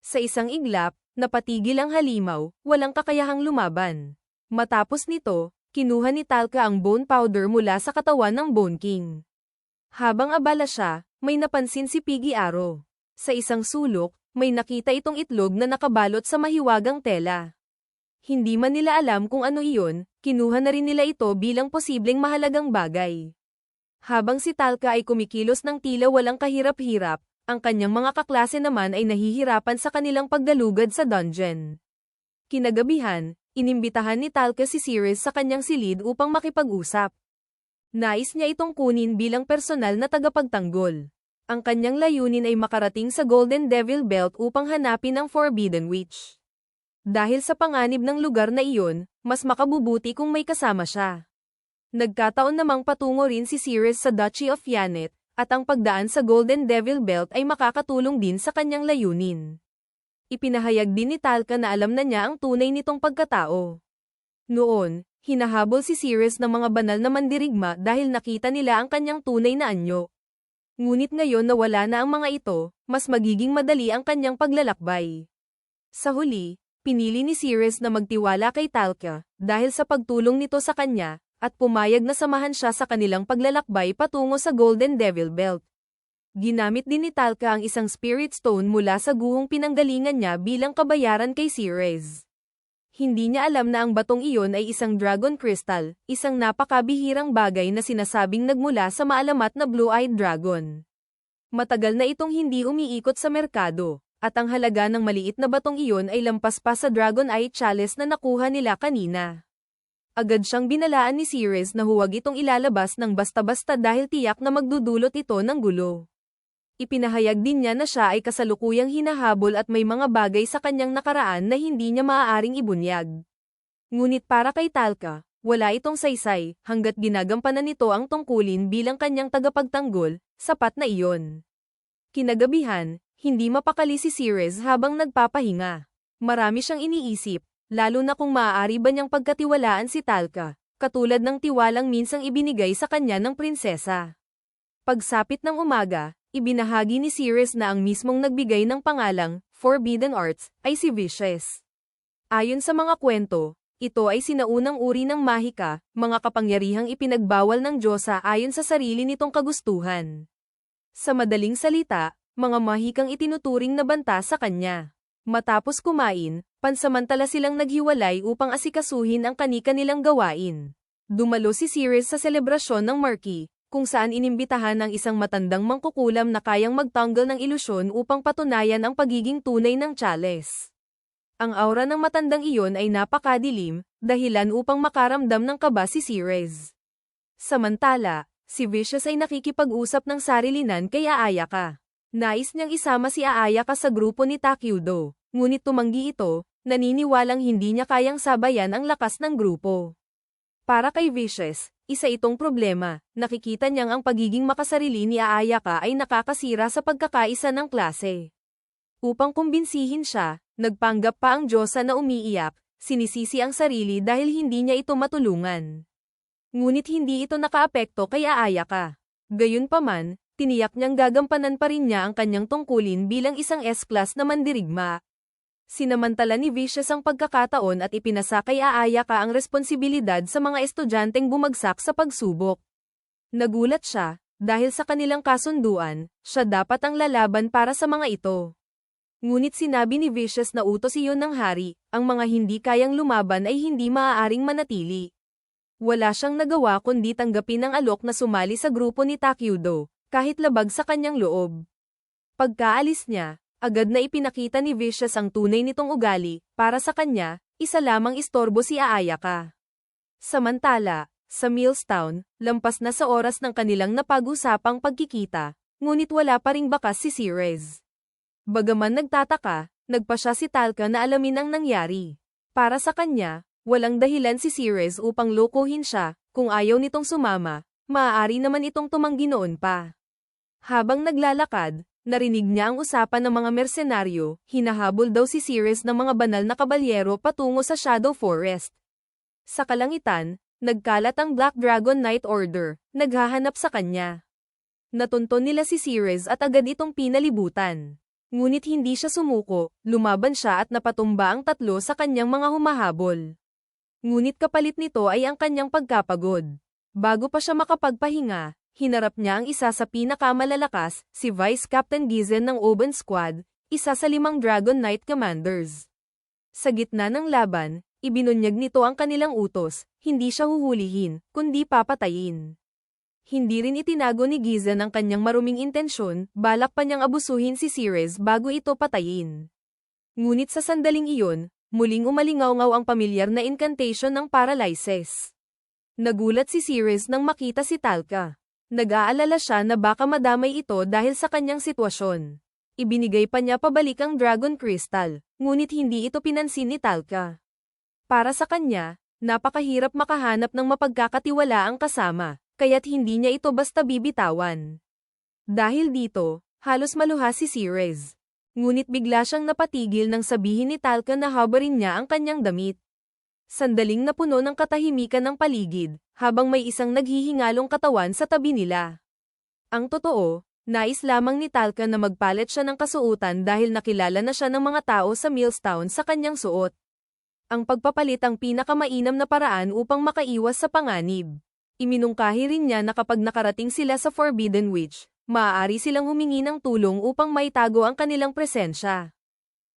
Sa isang iglap, napatigil ang halimaw, walang kakayahang lumaban. Matapos nito, kinuha ni Talca ang bone powder mula sa katawan ng Bone King. Habang abala siya, may napansin si Piggy Arrow. Sa isang sulok, may nakita itong itlog na nakabalot sa mahiwagang tela. Hindi man nila alam kung ano iyon, kinuha na rin nila ito bilang posibleng mahalagang bagay. Habang si Talca ay kumikilos ng tila walang kahirap-hirap, ang kanyang mga kaklase naman ay nahihirapan sa kanilang paggalugad sa dungeon. Kinagabihan, Inimbitahan ni Talca si Ceres sa kanyang silid upang makipag-usap. Nais niya itong kunin bilang personal na tagapagtanggol. Ang kanyang layunin ay makarating sa Golden Devil Belt upang hanapin ang Forbidden Witch. Dahil sa panganib ng lugar na iyon, mas makabubuti kung may kasama siya. Nagkataon namang patungo rin si Ceres sa Duchy of Yanet, at ang pagdaan sa Golden Devil Belt ay makakatulong din sa kanyang layunin. Ipinahayag din ni Talca na alam na niya ang tunay nitong pagkatao. Noon, hinahabol si Ceres ng mga banal na mandirigma dahil nakita nila ang kanyang tunay na anyo. Ngunit ngayon na wala na ang mga ito, mas magiging madali ang kanyang paglalakbay. Sa huli, pinili ni Ceres na magtiwala kay Talca, dahil sa pagtulong nito sa kanya, at pumayag na samahan siya sa kanilang paglalakbay patungo sa Golden Devil Belt. Ginamit din ni Talca ang isang Spirit Stone mula sa guhong pinanggalingan niya bilang kabayaran kay Ceres. Hindi niya alam na ang batong iyon ay isang Dragon Crystal, isang napakabihirang bagay na sinasabing nagmula sa maalamat na Blue-Eyed Dragon. Matagal na itong hindi umiikot sa merkado, at ang halaga ng maliit na batong iyon ay lampas pa sa Dragon Eye Chalice na nakuha nila kanina. Agad siyang binalaan ni Ceres na huwag itong ilalabas ng basta-basta dahil tiyak na magdudulot ito ng gulo. Ipinahayag din niya na siya ay kasalukuyang hinahabol at may mga bagay sa kanyang nakaraan na hindi niya maaaring ibunyag. Ngunit para kay Talca, wala itong saysay, hanggat ginagampanan nito ang tungkulin bilang kanyang tagapagtanggol, sapat na iyon. Kinagabihan, hindi mapakali si Ceres habang nagpapahinga. Marami siyang iniisip, lalo na kung maaari ba niyang pagkatiwalaan si Talca, katulad ng tiwalang minsang ibinigay sa kanya ng prinsesa. Pagsapit ng umaga, ibinahagi ni Ceres na ang mismong nagbigay ng pangalang Forbidden Arts ay si Vicious. Ayon sa mga kwento, ito ay sinaunang uri ng mahika, mga kapangyarihang ipinagbawal ng Diyosa ayon sa sarili nitong kagustuhan. Sa madaling salita, mga mahikang itinuturing na banta sa kanya. Matapos kumain, pansamantala silang naghiwalay upang asikasuhin ang kani-kanilang gawain. Dumalo si Ceres sa selebrasyon ng Marquis, kung saan inimbitahan ng isang matandang mangkukulam na kayang magtanggal ng ilusyon upang patunayan ang pagiging tunay ng Chalice. Ang aura ng matandang iyon ay napakadilim, dahilan upang makaramdam ng kaba si Ceres. Samantala, si Vicious ay nakikipag-usap ng sarilinan kay Ayaka. Nais niyang isama si Ayaka sa grupo ni Takyudo, ngunit tumanggi ito, naniniwalang hindi niya kayang sabayan ang lakas ng grupo. Para kay Vicious, isa itong problema, nakikita niyang ang pagiging makasarili ni Ayaka ay nakakasira sa pagkakaisa ng klase. Upang kumbinsihin siya, nagpanggap pa ang Diyosa na umiiyak, sinisisi ang sarili dahil hindi niya ito matulungan. Ngunit hindi ito nakaapekto kay Ayaka. Gayunpaman, tiniyak niyang gagampanan pa rin niya ang kanyang tungkulin bilang isang S-class na mandirigma. Sinamantala ni Vicious ang pagkakataon at ipinasa kay Ayaka ang responsibilidad sa mga estudyanteng bumagsak sa pagsubok. Nagulat siya, dahil sa kanilang kasunduan, siya dapat ang lalaban para sa mga ito. Ngunit sinabi ni Vicious na utos iyon ng hari, ang mga hindi kayang lumaban ay hindi maaaring manatili. Wala siyang nagawa kundi tanggapin ang alok na sumali sa grupo ni Takyudo, kahit labag sa kanyang loob. Pagkaalis niya, agad na ipinakita ni Vicious ang tunay nitong ugali, para sa kanya, isa lamang istorbo si Ayaka. Samantala, sa Millstown, lampas na sa oras ng kanilang napag-usapang pagkikita, ngunit wala pa ring bakas si Ceres. Bagaman nagtataka, nagpa siya si Talca na alamin ang nangyari. Para sa kanya, walang dahilan si Ceres upang lokohin siya, kung ayaw nitong sumama, maaari naman itong tumanggi noon pa. Habang naglalakad, narinig niya ang usapan ng mga mersenaryo, hinahabol daw si Ceres ng mga banal na kabalyero patungo sa Shadow Forest. Sa kalangitan, nagkalat ang Black Dragon Knight Order, naghahanap sa kanya. Natunton nila si Ceres at agad itong pinalibutan. Ngunit hindi siya sumuko, lumaban siya at napatumba ang tatlo sa kanyang mga humahabol. Ngunit kapalit nito ay ang kanyang pagkapagod. Bago pa siya makapagpahinga, hinarap niya ang isa sa pinakamalalakas, si Vice Captain Gizen ng Oben Squad, isa sa 5 Dragon Knight Commanders. Sa gitna ng laban, ibinunyag nito ang kanilang utos, hindi siya huhulihin, kundi papatayin. Hindi rin itinago ni Gizen ang kanyang maruming intensyon, balak pa niyang abusuhin si Ceres bago ito patayin. Ngunit sa sandaling iyon, Muling umalingaw-ngaw ang pamilyar na incantation ng paralysis. Nagulat si Ceres nang makita si Talca. Nag-aalala siya na baka madamay ito dahil sa kanyang sitwasyon. Ibinigay pa niya pabalik ang Dragon Crystal, ngunit hindi ito pinansin ni Talca. Para sa kanya, napakahirap makahanap ng mapagkakatiwalaang kasama, kaya't hindi niya ito basta bibitawan. Dahil dito, halos maluha si Ceres. Ngunit bigla siyang napatigil nang sabihin ni Talca na habarin niya ang kanyang damit. Sandaling napuno ng katahimikan ng paligid, habang may isang naghihingalong katawan sa tabi nila. Ang totoo, nais lamang ni Talca na magpalit siya ng kasuotan dahil nakilala na siya ng mga tao sa Millstown sa kanyang suot. Ang pagpapalit ang pinakamainam na paraan upang makaiwas sa panganib. Iminungkahi rin niya na kapag nakarating sila sa Forbidden Witch, maaari silang humingi ng tulong upang maitago ang kanilang presensya.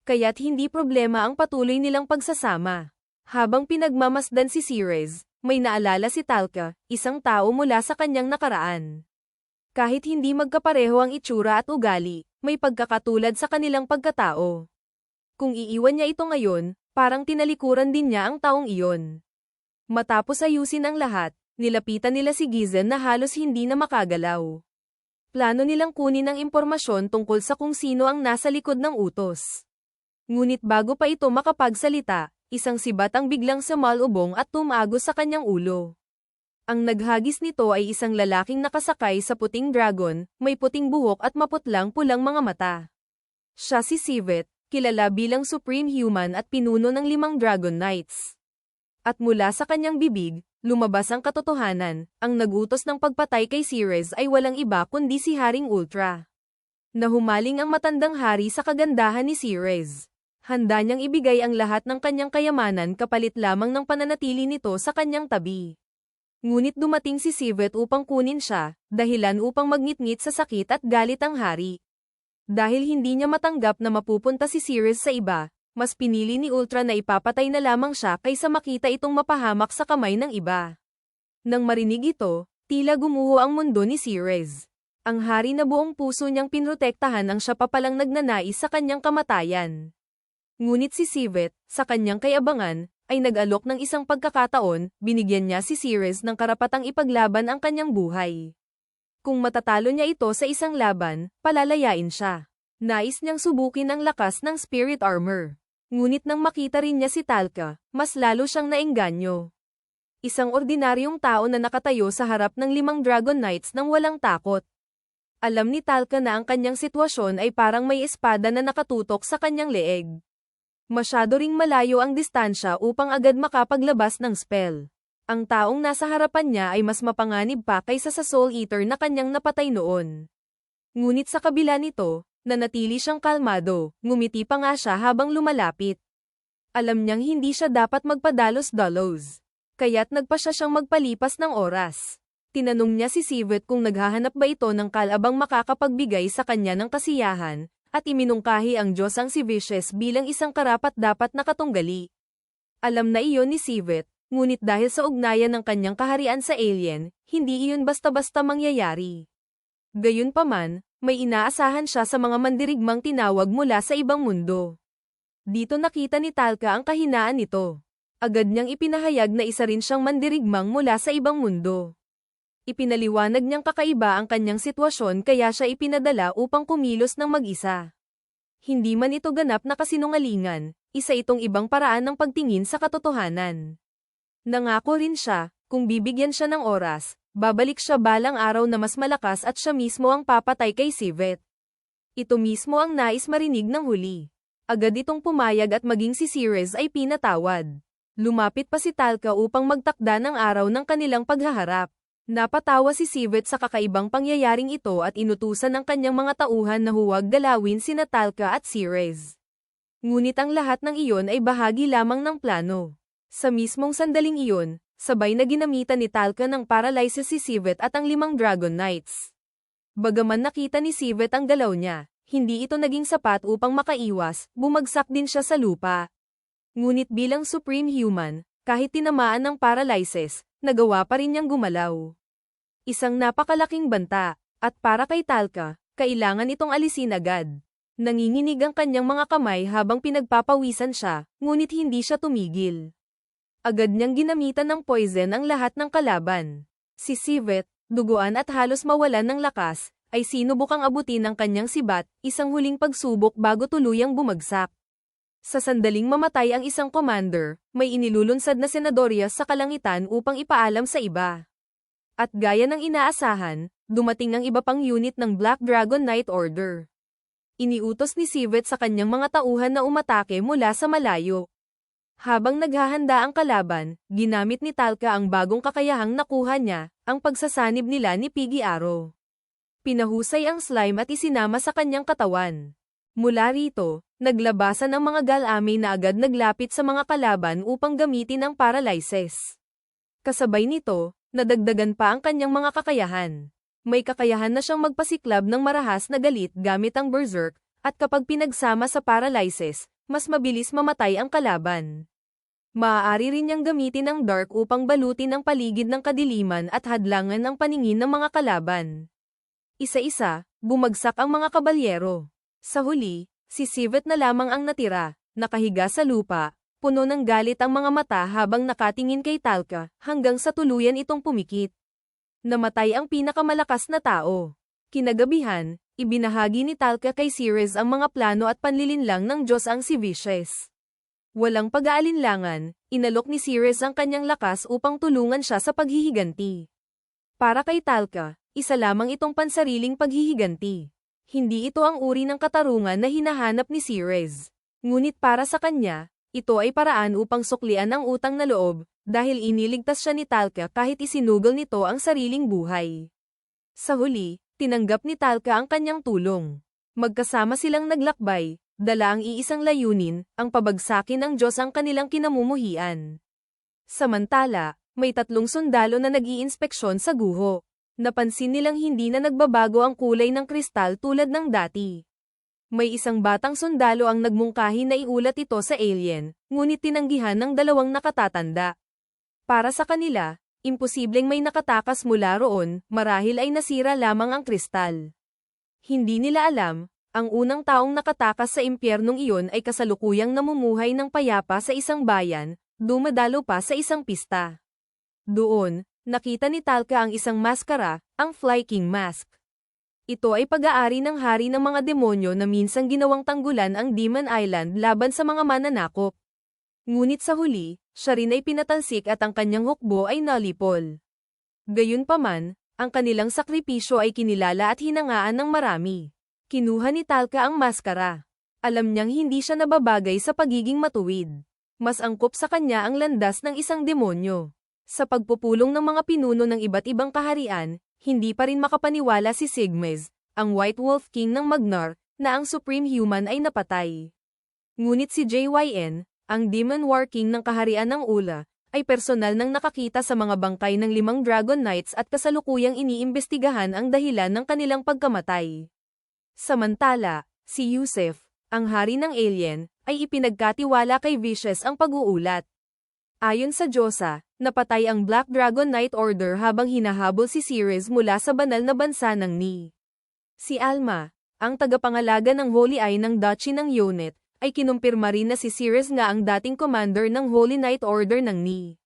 Kaya't hindi problema ang patuloy nilang pagsasama. Habang pinagmamasdan si Ceres, may naalala si Talca, isang tao mula sa kanyang nakaraan. Kahit hindi magkapareho ang itsura at ugali, may pagkakatulad sa kanilang pagkatao. Kung iiwan niya ito ngayon, parang tinalikuran din niya ang taong iyon. Matapos ayusin ang lahat, nilapitan nila si Gizen na halos hindi na makagalaw. Plano nilang kunin ang impormasyon tungkol sa kung sino ang nasa likod ng utos. Ngunit bago pa ito makapagsalita, isang sibat ang biglang sumalubong at tumagos sa kanyang ulo. Ang naghagis nito ay isang lalaking nakasakay sa puting dragon, may puting buhok at maputlang-pulang mga mata. Siya si Civet, kilala bilang Supreme Human at pinuno ng 5 Dragon Knights. At mula sa kanyang bibig, lumabas ang katotohanan, ang nagutos ng pagpatay kay Ceres ay walang iba kundi si Haring Ultra. Nahumaling ang matandang hari sa kagandahan ni Ceres. Handa niyang ibigay ang lahat ng kanyang kayamanan kapalit lamang ng pananatili nito sa kanyang tabi. Ngunit dumating si Civet upang kunin siya, dahilan upang magngit-ngit sa sakit at galit ang hari. Dahil hindi niya matanggap na mapupunta si Ceres sa iba, mas pinili ni Ultra na ipapatay na lamang siya kaysa makita itong mapahamak sa kamay ng iba. Nang marinig ito, tila gumuho ang mundo ni Ceres. Ang hari na buong puso niyang pinrotektahan ang siya pa palang nagnanais sa kanyang kamatayan. Ngunit si Civet, sa kanyang kayabangan, ay nag-alok ng isang pagkakataon, binigyan niya si Ceres ng karapatang ipaglaban ang kanyang buhay. Kung matatalo niya ito sa isang laban, palalayain siya. Nais niyang subukin ang lakas ng spirit armor. Ngunit nang makita rin niya si Talca, mas lalo siyang naengganyo. Isang ordinaryong tao na nakatayo sa harap ng 5 Dragon Knights nang walang takot. Alam ni Talca na ang kanyang sitwasyon ay parang may espada na nakatutok sa kanyang leeg. Masyado ring malayo ang distansya upang agad makapaglabas ng spell. Ang taong nasa harapan niya ay mas mapanganib pa kaysa sa Soul Eater na kanyang napatay noon. Ngunit sa kabila nito, nanatili siyang kalmado, ngumiti pa nga siya habang lumalapit. Alam niyang hindi siya dapat magpadalos-dalos. Kaya't nagpa siya siyang magpalipas ng oras. Tinanong niya si Civet kung naghahanap ba ito ng kalabang makakapagbigay sa kanya ng kasiyahan, at iminungkahi ang Diyos ang si Vicious bilang isang karapat-dapat na katunggali. Alam na iyon ni Civet, ngunit dahil sa ugnayan ng kanyang kaharian sa alien, hindi iyon basta-basta mangyayari. Gayunpaman, may inaasahan siya sa mga mandirigmang tinawag mula sa ibang mundo. Dito nakita ni Talca ang kahinaan nito. Agad niyang ipinahayag na isa rin siyang mandirigmang mula sa ibang mundo. Ipinaliwanag niyang kakaiba ang kanyang sitwasyon kaya siya ipinadala upang kumilos ng mag-isa. Hindi man ito ganap na kasinungalingan, isa itong ibang paraan ng pagtingin sa katotohanan. Nangako rin siya, kung bibigyan siya ng oras, babalik siya balang araw na mas malakas at siya mismo ang papatay kay Civet. Ito mismo ang nais marinig ng huli. Agad itong pumayag at maging si Ceres ay pinatawad. Lumapit pa si Talca upang magtakda ng araw ng kanilang paghaharap. Napatawa si Civet sa kakaibang pangyayaring ito at inutusan ng kanyang mga tauhan na huwag galawin sina Talca at Ceres. Ngunit ang lahat ng iyon ay bahagi lamang ng plano. Sa mismong sandaling iyon, sabay na ginamitan ni Talca ng paralysis si Civet at ang 5 Dragon Knights. Bagaman nakita ni Civet ang galaw niya, hindi ito naging sapat upang makaiwas, bumagsak din siya sa lupa. Ngunit bilang Supreme Human, kahit tinamaan ng paralysis, nagawa pa rin niyang gumalaw. Isang napakalaking banta, at para kay Talca, kailangan itong alisin agad. Nanginginig ang kanyang mga kamay habang pinagpapawisan siya, ngunit hindi siya tumigil. Agad niyang ginamitan ng poison ang lahat ng kalaban. Si Civet, duguan at halos mawalan ng lakas, ay sinubukang abutin ang kanyang sibat, isang huling pagsubok bago tuluyang bumagsak. Sa sandaling mamatay ang isang commander, may inilulunsad na senadorya sa kalangitan upang ipaalam sa iba. At gaya ng inaasahan, dumating ang iba pang unit ng Black Dragon Knight Order. Iniutos ni Civet sa kanyang mga tauhan na umatake mula sa malayo. Habang naghahanda ang kalaban, ginamit ni Talca ang bagong kakayahang nakuha niya, ang pagsasanib nila ni Piggy Arrow. Pinahusay ang slime at isinama sa kanyang katawan. Mula rito, naglabasan ang mga Galamay na agad naglapit sa mga kalaban upang gamitin ang paralysis. Kasabay nito, nadagdagan pa ang kanyang mga kakayahan. May kakayahan na siyang magpasiklab ng marahas na galit gamit ang berserk, at kapag pinagsama sa paralysis, mas mabilis mamatay ang kalaban. Maaari rin niyang gamitin ang dark upang balutin ang paligid ng kadiliman at hadlangan ang paningin ng mga kalaban. Isa-isa, bumagsak ang mga kabalyero. Sa huli, si Civet na lamang ang natira, nakahiga sa lupa, puno ng galit ang mga mata habang nakatingin kay Talca, hanggang sa tuluyan itong pumikit. Namatay ang pinakamalakas na tao. Kinagabihan, ibinahagi ni Talca kay Ceres ang mga plano at panlilinlang ng Diyos ang si Vicious. Walang pag-aalinlangan, inalok ni Ceres ang kanyang lakas upang tulungan siya sa paghihiganti. Para kay Talca, isa lamang itong pansariling paghihiganti. Hindi ito ang uri ng katarungan na hinahanap ni Ceres. Ngunit para sa kanya, ito ay paraan upang suklian ang utang na loob, dahil iniligtas siya ni Talca kahit isinugol nito ang sariling buhay. Sa huli, tinanggap ni Talca ang kanyang tulong. Magkasama silang naglakbay, dala ang iisang layunin, ang pabagsakin ng Diyos ang kanilang kinamumuhian. Samantala, may 3 sundalo na nag-iinspeksyon sa guho. Napansin nilang hindi na nagbabago ang kulay ng kristal tulad ng dati. May isang batang sundalo ang nagmungkahi na iulat ito sa alien, ngunit tinanggihan ng 2 nakatatanda. Para sa kanila, imposibleng may nakatakas mula roon, marahil ay nasira lamang ang kristal. Hindi nila alam, ang unang taong nakatakas sa impyernong iyon ay kasalukuyang namumuhay ng payapa sa isang bayan, dumadalo pa sa isang pista. Doon, nakita ni Talca ang isang maskara, ang Fly King Mask. Ito ay pag-aari ng hari ng mga demonyo na minsang ginawang tanggulan ang Demon Island laban sa mga mananakop. Ngunit sa huli, siya rin ay pinatalsik at ang kanyang hukbo ay nalipol. Gayunpaman, ang kanilang sakripisyo ay kinilala at hinangaan ng marami. Kinuha ni Talca ang maskara. Alam niyang hindi siya nababagay sa pagiging matuwid. Mas angkop sa kanya ang landas ng isang demonyo. Sa pagpupulong ng mga pinuno ng iba't ibang kaharian, hindi pa rin makapaniwala si Sigmes, ang White Wolf King ng Magnar, na ang Supreme Human ay napatay. Ngunit si JYN, ang Demon War King ng kaharian ng Ula, ay personal nang nakakita sa mga bangkay ng 5 Dragon Knights at kasalukuyang iniimbestigahan ang dahilan ng kanilang pagkamatay. Samantala, si Yusef, ang hari ng alien, ay ipinagkatiwala kay Vicious ang pag-uulat. Ayon sa Diyosa, napatay ang Black Dragon Knight Order habang hinahabol si Ceres mula sa banal na bansa ng Ni. Si Alma, ang tagapangalaga ng Holy Eye ng Duchy ng Yonit, ay kinumpirma rin na si Ceres nga ang dating commander ng Holy Knight Order ng Ni.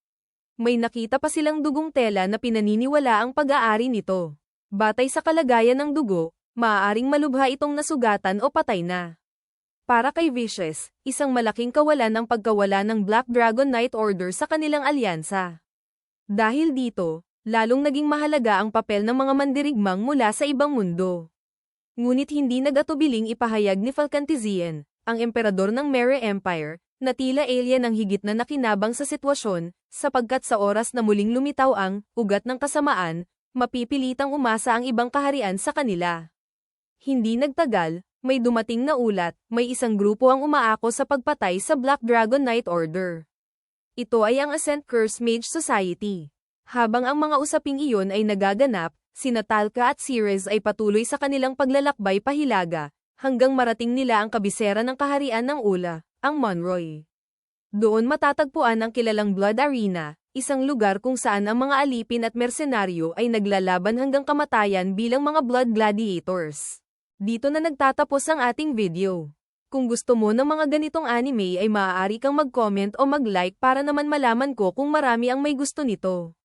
May nakita pa silang dugong tela na pinaniniwala ang pag-aari nito. Batay sa kalagayan ng dugo, maaaring malubha itong nasugatan o patay na. Para kay Vicious, isang malaking kawalan ang pagkawala ng Black Dragon Knight Order sa kanilang alyansa. Dahil dito, lalong naging mahalaga ang papel ng mga mandirigmang mula sa ibang mundo. Ngunit hindi nag-atubiling ipahayag ni Falcantizien, ang emperador ng Mere Empire, na tila alien ang higit na nakinabang sa sitwasyon, sapagkat sa oras na muling lumitaw ang ugat ng kasamaan, mapipilitang umasa ang ibang kaharian sa kanila. Hindi nagtagal, may dumating na ulat, may isang grupo ang umaako sa pagpatay sa Black Dragon Knight Order. Ito ay ang Ascent Curse Mage Society. Habang ang mga usaping iyon ay nagaganap, sina Talca at Ceres ay patuloy sa kanilang paglalakbay pahilaga, hanggang marating nila ang kabisera ng kaharian ng Ula, ang Monroy. Doon matatagpuan ang kilalang Blood Arena, isang lugar kung saan ang mga alipin at mersenaryo ay naglalaban hanggang kamatayan bilang mga blood gladiators. Dito na nagtatapos ang ating video. Kung gusto mo ng mga ganitong anime ay maaari kang mag-comment o mag-like para naman malaman ko kung marami ang may gusto nito.